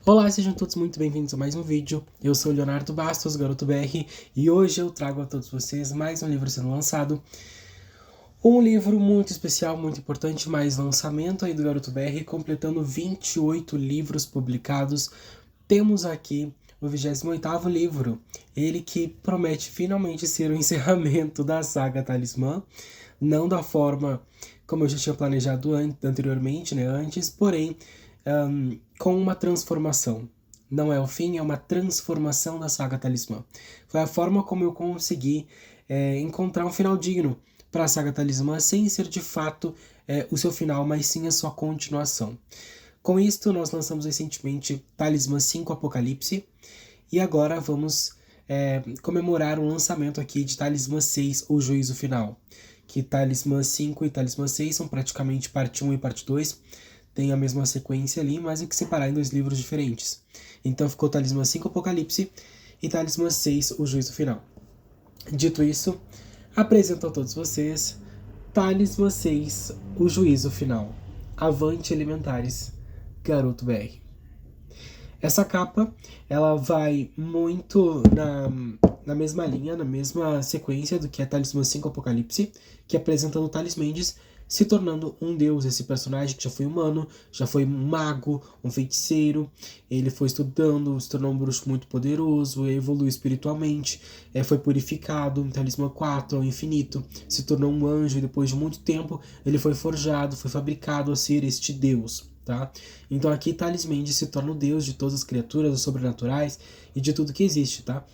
Olá, sejam todos muito bem-vindos a mais um vídeo. Eu sou o Leonardo Bastos, Garoto BR, e hoje eu trago a todos vocês mais um livro sendo lançado. Um livro muito especial, muito importante, mais lançamento aí do Garoto BR, completando 28 livros publicados. Temos aqui o 28º livro, ele que promete finalmente ser o encerramento da saga Talismã, não da forma como eu já tinha planejado anteriormente, né, antes, porém com uma transformação. Não é o fim, é uma transformação da saga Talismã. Foi a forma como eu consegui encontrar um final digno para a saga Talismã, sem ser de fato o seu final, mas sim a sua continuação. Com isto, nós lançamos recentemente Talismã 5 Apocalipse, e agora vamos comemorar o lançamento aqui de Talismã 6, o Juízo Final. Que Talismã 5 e Talismã 6 são praticamente parte 1 e parte 2, tem a mesma sequência ali, mas é que separar em dois livros diferentes. Então ficou Talismã 5 Apocalipse e Talismã 6, o Juízo Final. Dito isso, apresento a todos vocês Talismã 6, o Juízo Final. Avante Elementares, Garoto BR. Essa capa, ela vai muito na mesma linha, na mesma sequência do que é Talismã 5 Apocalipse, que apresentando Thales Mendes se tornando um deus, esse personagem que já foi humano, já foi um mago, um feiticeiro, ele foi estudando, se tornou um bruxo muito poderoso, evoluiu espiritualmente, foi purificado em Talismã 4 ao infinito, se tornou um anjo e depois de muito tempo ele foi forjado, foi fabricado a ser este deus. Tá? Então aqui Thales Mendes se torna o deus de todas as criaturas, os sobrenaturais e de tudo que existe, tá?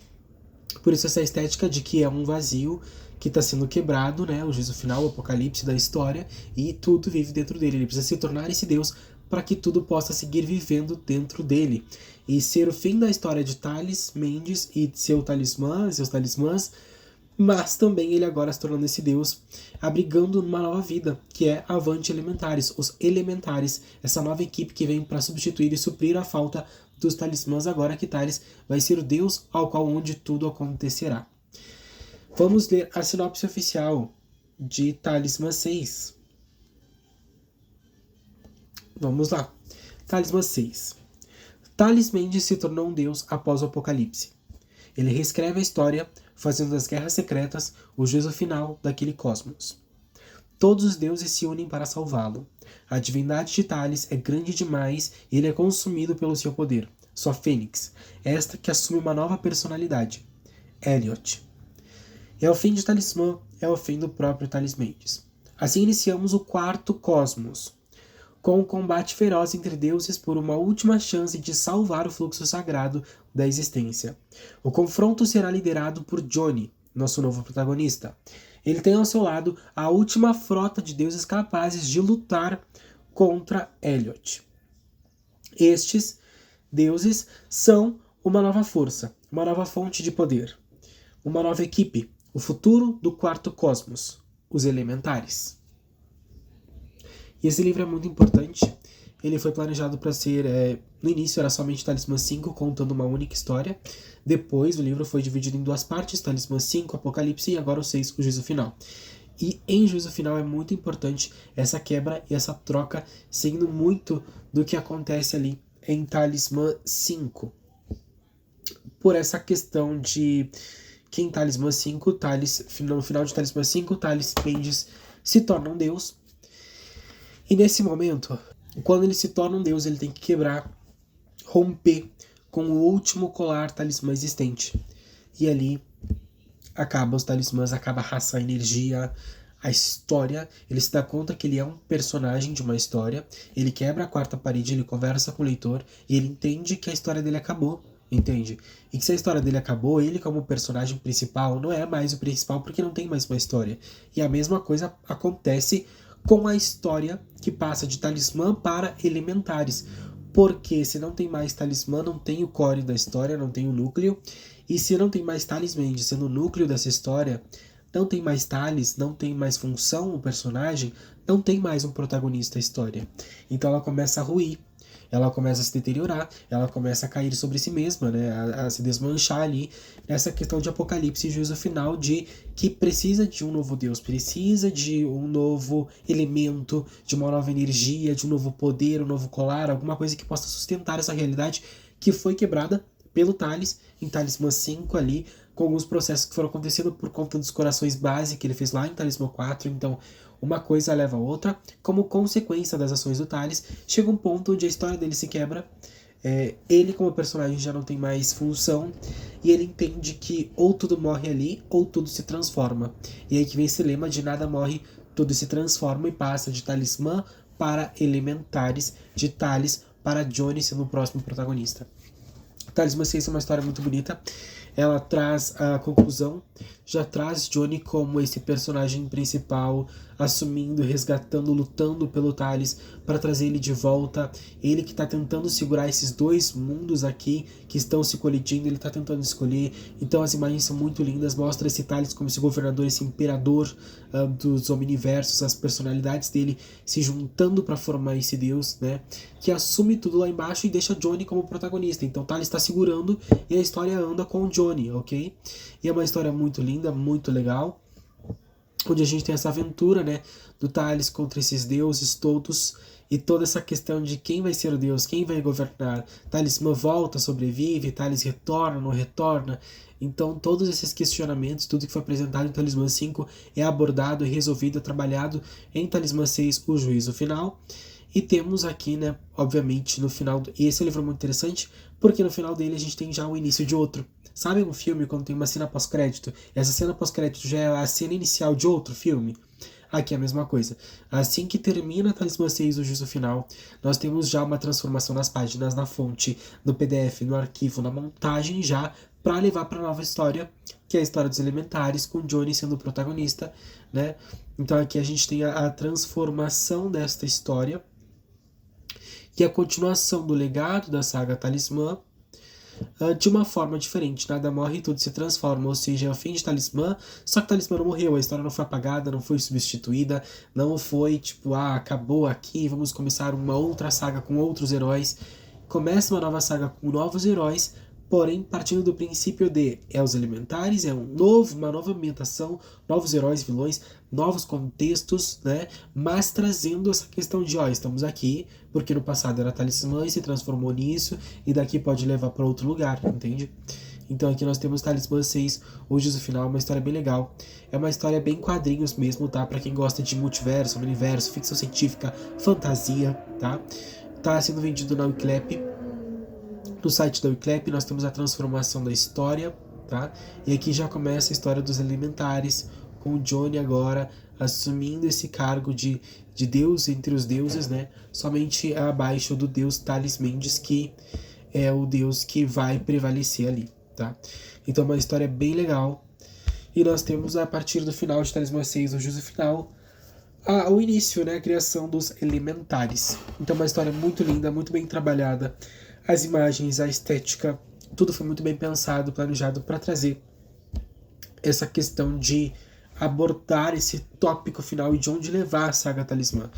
Por isso essa estética de que é um vazio que está sendo quebrado, né? O juízo final, o apocalipse da história, e tudo vive dentro dele. Ele precisa se tornar esse Deus para que tudo possa seguir vivendo dentro dele. E ser o fim da história de Thales Mendes e seu talismã, seus talismãs, mas também ele agora se tornando esse Deus, abrigando uma nova vida, que é Avante Elementares, os Elementares, essa nova equipe que vem para substituir e suprir a falta dos talismãs, agora que Thales vai ser o Deus ao qual onde tudo acontecerá. Vamos ler a sinopse oficial de Talismã 6. Vamos lá. Talismã 6. Thales Mendes se tornou um deus após o apocalipse. Ele reescreve a história, fazendo das guerras secretas o juízo final daquele cosmos. Todos os deuses se unem para salvá-lo. A divindade de Thales é grande demais e ele é consumido pelo seu poder. Sua fênix, esta que assume uma nova personalidade, Elliot. É o fim de Talismã, é o fim do próprio Thales Mendes. Assim iniciamos o quarto cosmos, com um combate feroz entre deuses por uma última chance de salvar o fluxo sagrado da existência. O confronto será liderado por Johnny, nosso novo protagonista. Ele tem ao seu lado a última frota de deuses capazes de lutar contra Elliot. Estes deuses são uma nova força, uma nova fonte de poder, uma nova equipe, o futuro do quarto cosmos, os Elementares. E esse livro é muito importante. Ele foi planejado para ser, no início era somente Talismã 5, contando uma única história. Depois o livro foi dividido em duas partes, Talismã 5, Apocalipse, e agora o 6, o Juízo Final. E em Juízo Final é muito importante essa quebra e essa troca, seguindo muito do que acontece ali em Talismã 5. Por essa questão de que em Talismã 5, no final de Talismã 5, Thales Mendes se torna um deus. E nesse momento, quando ele se torna um deus, ele tem que quebrar, romper com o último colar talismã existente. E ali acaba os talismãs, acaba a raça, a energia, a história. Ele se dá conta que ele é um personagem de uma história. Ele quebra a quarta parede, ele conversa com o leitor e ele entende que a história dele acabou. Entende? E que se a história dele acabou, ele como personagem principal não é mais o principal porque não tem mais uma história. E a mesma coisa acontece com a história que passa de Talismã para Elementares. Porque se não tem mais Talismã, não tem o core da história, não tem o núcleo. E se não tem mais Thales Mendes sendo o núcleo dessa história, não tem mais Thales, não tem mais função o personagem, não tem mais um protagonista a história. Então ela começa a ruir. ela começa a se deteriorar, ela começa a cair sobre si mesma, né, a se desmanchar ali, nessa questão de apocalipse e juízo final, de que precisa de um novo Deus, precisa de um novo elemento, de uma nova energia, de um novo poder, um novo colar, alguma coisa que possa sustentar essa realidade que foi quebrada pelo Thales, em Talismã 5 ali, com alguns processos que foram acontecendo por conta dos corações base que ele fez lá em Talismã 4, então uma coisa leva a outra, como consequência das ações do Thales, chega um ponto onde a história dele se quebra, ele como personagem já não tem mais função, e ele entende que ou tudo morre ali, ou tudo se transforma. E aí que vem esse lema de nada morre, tudo se transforma, e passa de Talismã para Elementares, de Thales para Johnny sendo o próximo protagonista. Talismã 6 é uma história muito bonita, ela traz a conclusão, já traz Johnny como esse personagem principal, assumindo, resgatando, lutando pelo Thales para trazer ele de volta. Ele que está tentando segurar esses dois mundos aqui que estão se colidindo, ele está tentando escolher. Então as imagens são muito lindas, mostra esse Thales como esse governador, esse imperador dos omniversos, as personalidades dele se juntando para formar esse deus, né, que assume tudo lá embaixo e deixa Johnny como protagonista. Então Thales está segurando e a história anda com o Johnny, ok? E é uma história muito linda, muito legal, onde a gente tem essa aventura, né, do Thales contra esses deuses todos, e toda essa questão de quem vai ser o deus, quem vai governar. Talismã volta, sobrevive, Thales retorna, não retorna. Então todos esses questionamentos, tudo que foi apresentado em Talismã 5 é abordado, é resolvido, é trabalhado em Talismã 6, o juízo final. E temos aqui, né, obviamente, no final, e esse livro é muito interessante, porque no final dele a gente tem já o início de outro. Sabe um filme quando tem uma cena pós-crédito? Essa cena pós-crédito já é a cena inicial de outro filme? Aqui é a mesma coisa. Assim que termina Talismã 6, o juízo final, nós temos já uma transformação nas páginas, na fonte, no PDF, no arquivo, na montagem já, para levar para a nova história, que é a história dos Elementares, com Johnny sendo o protagonista, né? Então aqui a gente tem a transformação desta história, que é a continuação do legado da saga Talismã, de uma forma diferente. Nada morre e tudo se transforma, ou seja, é o fim de Talismã, só que Talismã não morreu, a história não foi apagada, não foi substituída, não foi tipo, acabou aqui, vamos começar uma outra saga com outros heróis. Começa uma nova saga com novos heróis, porém partindo do princípio de os Elementares, uma nova ambientação, novos heróis, vilões, novos contextos, né? Mas trazendo essa questão de, estamos aqui, porque no passado era Talismã e se transformou nisso, e daqui pode levar para outro lugar, entende? Então aqui nós temos Talismã 6, o juízo final, uma história bem legal. É uma história bem quadrinhos mesmo, tá? Pra quem gosta de multiverso, universo, ficção científica, fantasia, tá? Tá sendo vendido na Wiclap. No site da Wiclap nós temos a transformação da história, tá? E aqui já começa a história dos Elementares, com o Johnny agora assumindo esse cargo de deus entre os deuses, né? Somente abaixo do deus Thales Mendes, que é o deus que vai prevalecer ali, tá? Então uma história bem legal. E nós temos a partir do final de Talismã 6, o juízo final, o início, né? A criação dos Elementares. Então uma história muito linda, muito bem trabalhada. As imagens, a estética, tudo foi muito bem pensado, planejado para trazer essa questão de abordar esse tópico final e de onde levar a saga Talismã.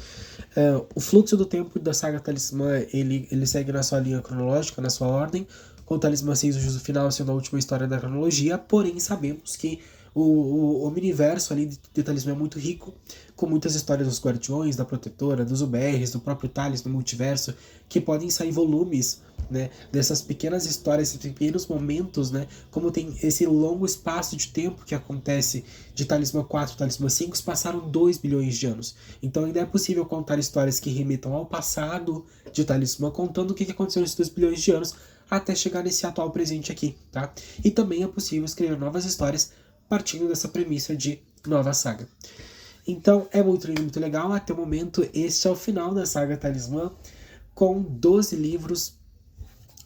O fluxo do tempo da saga Talismã, ele segue na sua linha cronológica, na sua ordem, com o Talismã 6, o juízo final, sendo a última história da cronologia, porém sabemos que o universo ali de Talismã é muito rico, com muitas histórias dos Guardiões, da Protetora, dos UBRs, do próprio Thales, do multiverso, que podem sair volumes, né, dessas pequenas histórias, esses pequenos momentos, né, como tem esse longo espaço de tempo que acontece de Talismã 4 e Talismã 5, passaram 2 bilhões de anos. Então ainda é possível contar histórias que remetam ao passado de Talismã, contando o que aconteceu nesses 2 bilhões de anos, até chegar nesse atual presente aqui, tá? E também é possível escrever novas histórias partindo dessa premissa de nova saga. Então é muito lindo, muito legal. Até o momento, este é o final da saga Talismã, com 12 livros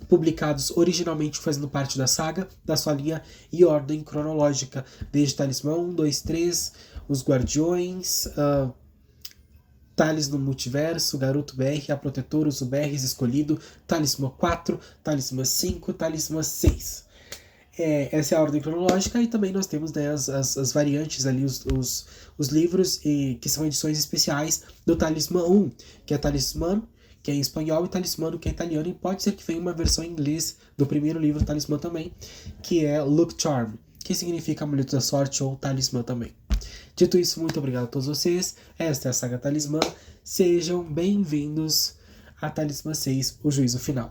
publicados originalmente fazendo parte da saga, da sua linha e ordem cronológica, desde Talismã 1, 2, 3, Os Guardiões, Thales no Multiverso, Garoto BR, A Protetora, Os UBRs, Escolhido, Talismã 4, Talismã 5, Talismã 6. Essa é a ordem cronológica, e também nós temos, né, as variantes ali, os livros que são edições especiais do Talismã 1, que é Talismã, que é em espanhol, e Talismã, que é italiano, e pode ser que venha uma versão em inglês do primeiro livro, Talismã também, que é Luck Charm, que significa Amuleto da Sorte ou Talismã também. Dito isso, muito obrigado a todos vocês. Esta é a Saga Talismã. Sejam bem-vindos a Talismã 6, o Juízo Final.